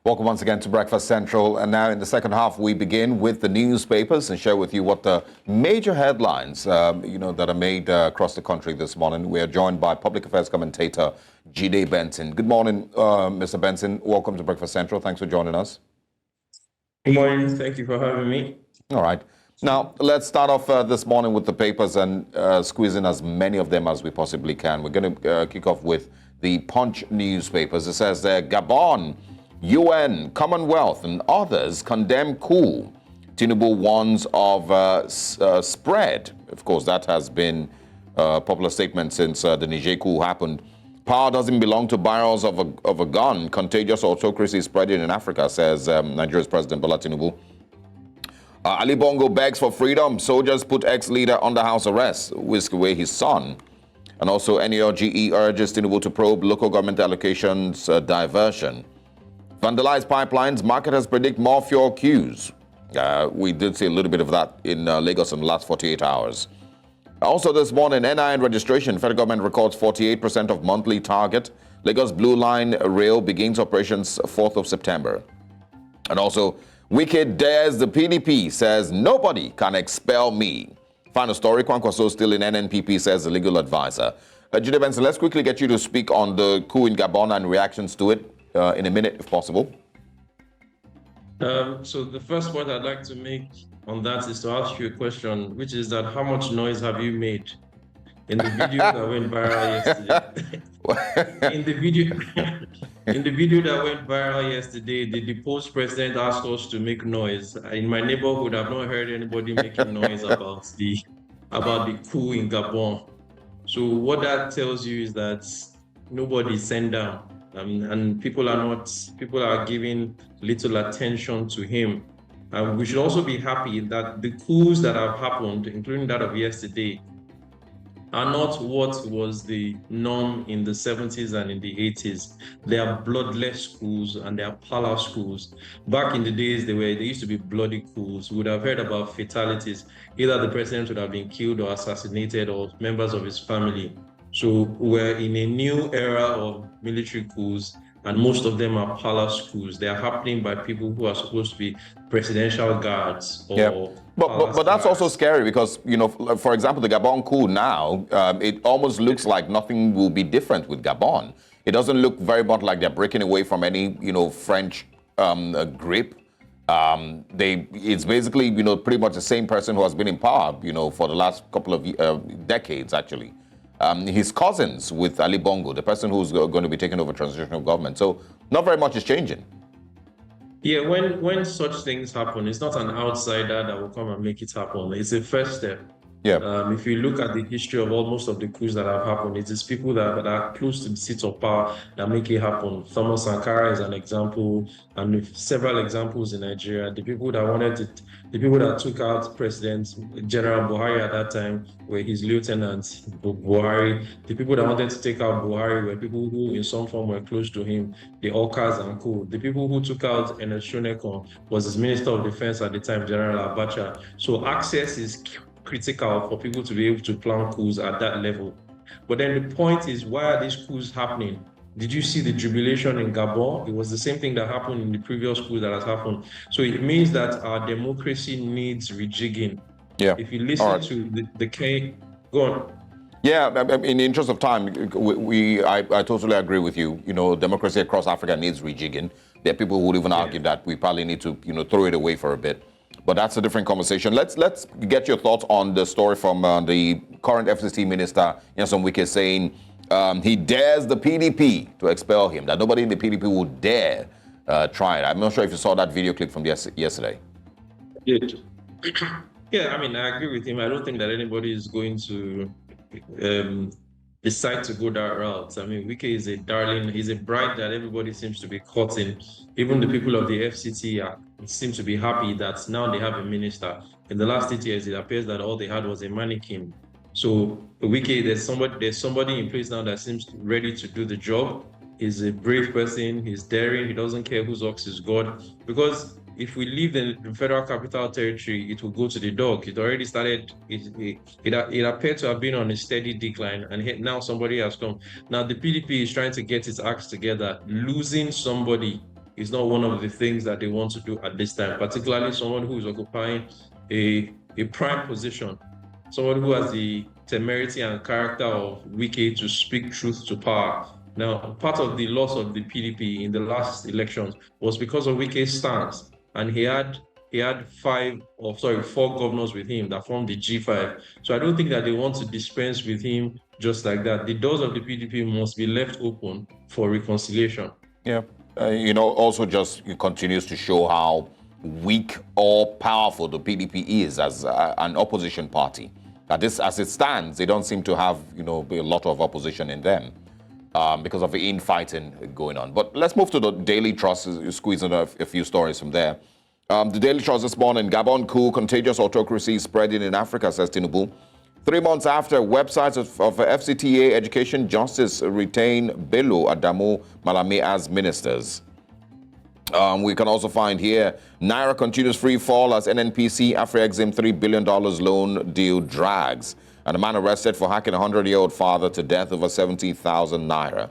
Welcome once again to Breakfast Central. And now in the second half, we begin with the newspapers and share with you what the major headlines, that are made across the country this morning. We are joined by public affairs commentator Jide Benson. Good morning, Mr. Benson. Welcome to Breakfast Central. Thanks for joining us. Good morning. Thank you for having me. All right. Now, let's start off this morning with the papers and squeeze in as many of them as we possibly can. We're going to kick off with the Punch newspapers. It says there, Gabon, UN, Commonwealth, and others condemn coup. Tinubu warns of spread. Of course, that has been a popular statement since the Niger coup happened. Power doesn't belong to barrels of a gun. Contagious autocracy spreading in Africa, says Nigeria's President Bola Tinubu. Ali Bongo begs for freedom. Soldiers put ex-leader under house arrest, whisk away his son. And also, NERGE urges Tinubu to probe local government allocations diversion. Vandalized pipelines, marketers predict more fuel queues. We did see a little bit of that in Lagos in the last 48 hours. Also this morning, NIN registration, federal government records 48% of monthly target. Lagos Blue Line Rail begins operations 4th of September. And also, Wike dares the PDP, says nobody can expel me. Final story, Kwankwaso still in NNPP, says the legal advisor. Jide Benson, let's quickly get you to speak on the coup in Gabon and reactions to it in a minute, if possible. So the first point I'd like to make on that is to ask you a question, which is that how much noise have you made in the video that went viral yesterday? in the video that went viral yesterday, the deposed president asked us to make noise. In my neighborhood, I've not heard anybody making noise about the coup in Gabon. So what that tells you is that nobody's sent down. And people are giving little attention to him. We should also be happy that the coups that have happened, including that of yesterday, are not what was the norm in the 70s and in the 80s. They are bloodless coups and they are palace coups. Back in the days, they used to be bloody coups. We would have heard about fatalities. Either the president would have been killed or assassinated, or members of his family. So we're in a new era of military coups, and most of them are palace coups. They are happening by people who are supposed to be presidential guards. But that's also scary because, for example, the Gabon coup now, it almost looks like nothing will be different with Gabon. It doesn't look very much like they're breaking away from any, French grip. It's basically, pretty much the same person who has been in power, for the last couple of decades, actually. His cousins with Ali Bongo, the person who's going to be taking over transitional government. So not very much is changing. Yeah, when such things happen, it's not an outsider that will come and make it happen. It's a first step. Yeah. If you look at the history of most of the coups that have happened, it is people that are close to the seat of power that make it happen. Thomas Sankara is an example, and several examples in Nigeria. The people that took out President General Buhari at that time were his lieutenants, Buhari. The people that wanted to take out Buhari were people who in some form were close to him, the Okas and Co. The people who took out Ernest Shonekan was his Minister of Defense at the time, General Abacha. So access is critical for people to be able to plan coups at that level. But then the point is, why are these coups happening? Did you see the jubilation in Gabon? It was the same thing that happened in the previous coup that has happened. So it means that our democracy needs rejigging. Yeah. If you listen to the K, go on. Yeah, in the interest of time, I totally agree with you. Democracy across Africa needs rejigging. There are people who would even argue that we probably need to, throw it away for a bit. But that's a different conversation. Let's get your thoughts on the story from the current FCT minister, Nyesom Wike, saying he dares the PDP to expel him, that nobody in the PDP would dare try it. I'm not sure if you saw that video clip from yesterday. Yeah, I agree with him. I don't think that anybody is going to decide to go that route. Wike is a darling. He's a bride that everybody seems to be courting. Even the people of the FCT seem to be happy that now they have a minister. In the last 8 years, it appears that all they had was a mannequin. So Wike, there's somebody in place now that seems ready to do the job. He's a brave person. He's daring. He doesn't care whose ox is God. Because if we leave the Federal Capital Territory, it will go to the dog. It already started, it appeared to have been on a steady decline, and now somebody has come. Now the PDP is trying to get its acts together. Losing somebody is not one of the things that they want to do at this time, particularly someone who is occupying a prime position, someone who has the temerity and character of Wike to speak truth to power. Now, part of the loss of the PDP in the last elections was because of Wike's stance, and he had four governors with him that formed the G5. So I don't think that they want to dispense with him just like that. The doors of the PDP must be left open for reconciliation. Yeah. Also just it continues to show how weak or powerful the PDP is as an opposition party. As it stands, they don't seem to have, a lot of opposition in them because of the infighting going on. But let's move to the Daily Trust, squeeze in a few stories from there. The Daily Trust this morning, Gabon coup, contagious autocracy spreading in Africa, says Tinubu. 3 months after, websites of FCTA, Education, Justice retain Bello, Adamu, Malame as ministers. We can also find here, Naira continues free fall as NNPC Afrexim $3 billion loan deal drags. And a man arrested for hacking a 100-year-old father to death over 70,000 Naira.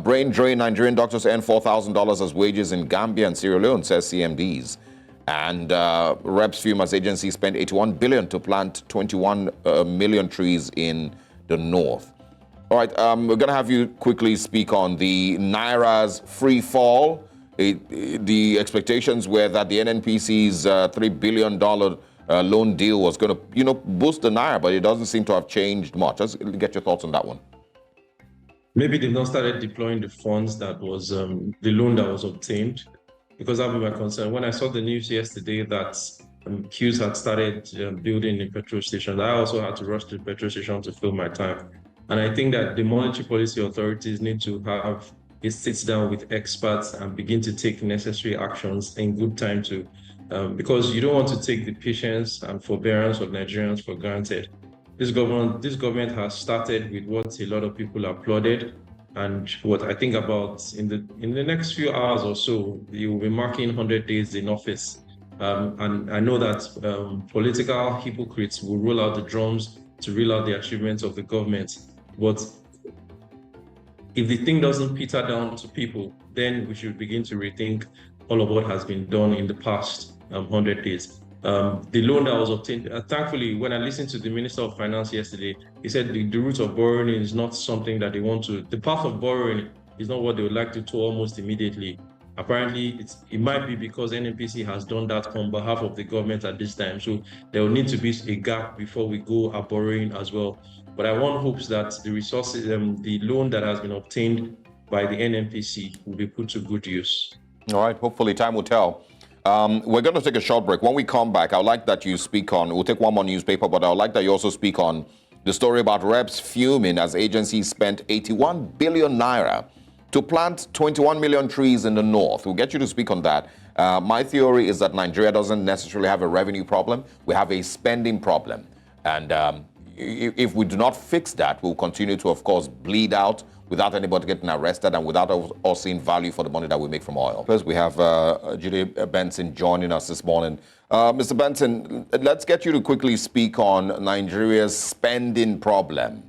Brain drain, Nigerian doctors earn $4,000 as wages in Gambia and Sierra Leone, says CMDs. And Reps Fumas Agency spent $81 billion to plant 21 million trees in the north. All right, we're going to have you quickly speak on the Naira's free fall. The expectations were that the NNPC's $3 billion loan deal was going to, boost the Naira, but it doesn't seem to have changed much. Let's get your thoughts on that one. Maybe they've not started deploying the funds that was the loan that was obtained, because that would be my concern. When I saw the news yesterday that queues had started building in petrol stations, I also had to rush to the petrol station to fill my tank. And I think that the monetary policy authorities need to have a sit down with experts and begin to take necessary actions in good time to, because you don't want to take the patience and forbearance of Nigerians for granted. This government has started with what a lot of people applauded, and what I think about in the next few hours or so, you will be marking 100 days in office. And I know that political hypocrites will roll out the drums to reel out the achievements of the government. But if the thing doesn't peter down to people, then we should begin to rethink all of what has been done in the past 100 days. The loan that was obtained, thankfully, when I listened to the Minister of Finance yesterday, he said the route of borrowing is not something that they want to, the path of borrowing is not what they would like to do almost immediately. Apparently, it might be because NNPC has done that on behalf of the government at this time. So there will need to be a gap before we go at borrowing as well. But I want hopes that the resources, the loan that has been obtained by the NNPC will be put to good use. All right, hopefully time will tell. We're going to take a short break. When we come back, I would like that you speak on, we'll take one more newspaper, but I would like that you also speak on the story about reps fuming as agencies spent 81 billion naira to plant 21 million trees in the north. We'll get you to speak on that. My theory is that Nigeria doesn't necessarily have a revenue problem. We have a spending problem. And if we do not fix that, we'll continue to, of course, bleed out without anybody getting arrested and without us seeing value for the money that we make from oil. First, we have Judy Benson joining us this morning. Mr. Benson, let's get you to quickly speak on Nigeria's spending problem.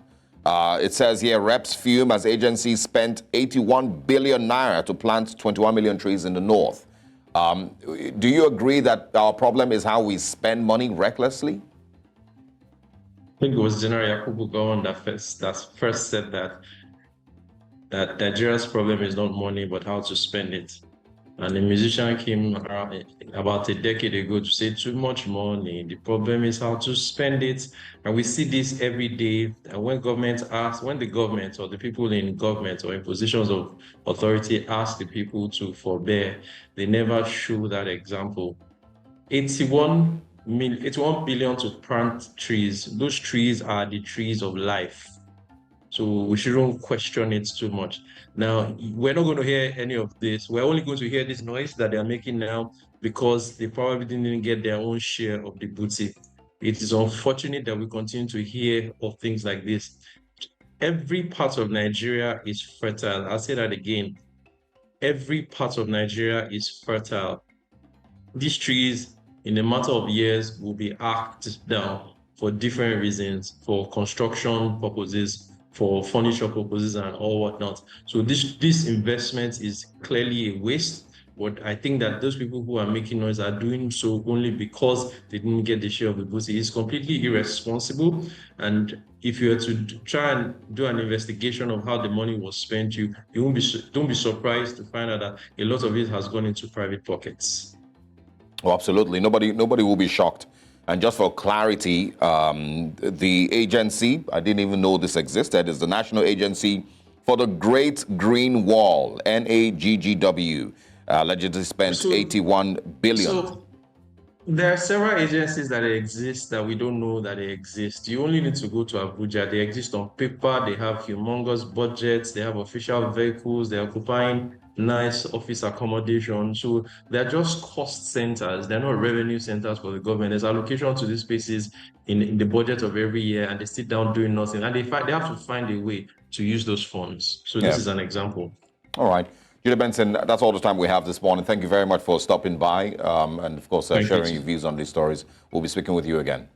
It says here, reps fume as agencies spent 81 billion naira to plant 21 million trees in the north. Do you agree that our problem is how we spend money recklessly? I think it was General Yakubu Gowon that first said that Nigeria's problem is not money, but how to spend it. And a musician came around about a decade ago to say too much money. The problem is how to spend it. And we see this every day. And when the government or the people in government or in positions of authority ask the people to forbear, they never show that example. 81 billion to plant trees. Those trees are the trees of life. So we shouldn't question it too much. Now, we're not going to hear any of this. We're only going to hear this noise that they're making now because they probably didn't get their own share of the booty. It is unfortunate that we continue to hear of things like this. Every part of Nigeria is fertile. I'll say that again. Every part of Nigeria is fertile. These trees, in a matter of years, will be hacked down for different reasons, for construction purposes, for furniture purposes and all whatnot. So this investment is clearly a waste. But I think that those people who are making noise are doing so only because they didn't get the share of the booty. It's completely irresponsible. And if you were to try and do an investigation of how the money was spent, you don't be surprised to find out that a lot of it has gone into private pockets. Oh, absolutely. Nobody will be shocked. And just for clarity, the agency, I didn't even know this existed, is the National Agency for the Great Green Wall, NAGGW. Allegedly spent 81 billion. So there are several agencies that exist that we don't know that they exist. You only need to go to Abuja. They exist on paper. They have humongous budgets. They have official vehicles. They're occupying nice office accommodation. So they're just cost centers. They're not revenue centers for the government. There's allocation to these spaces in the budget of every year, and they sit down doing nothing. And they have to find a way to use those funds. So this is an example. All right. Julia Benson, that's all the time we have this morning. Thank you very much for stopping by and, of course, sharing your views on these stories. We'll be speaking with you again.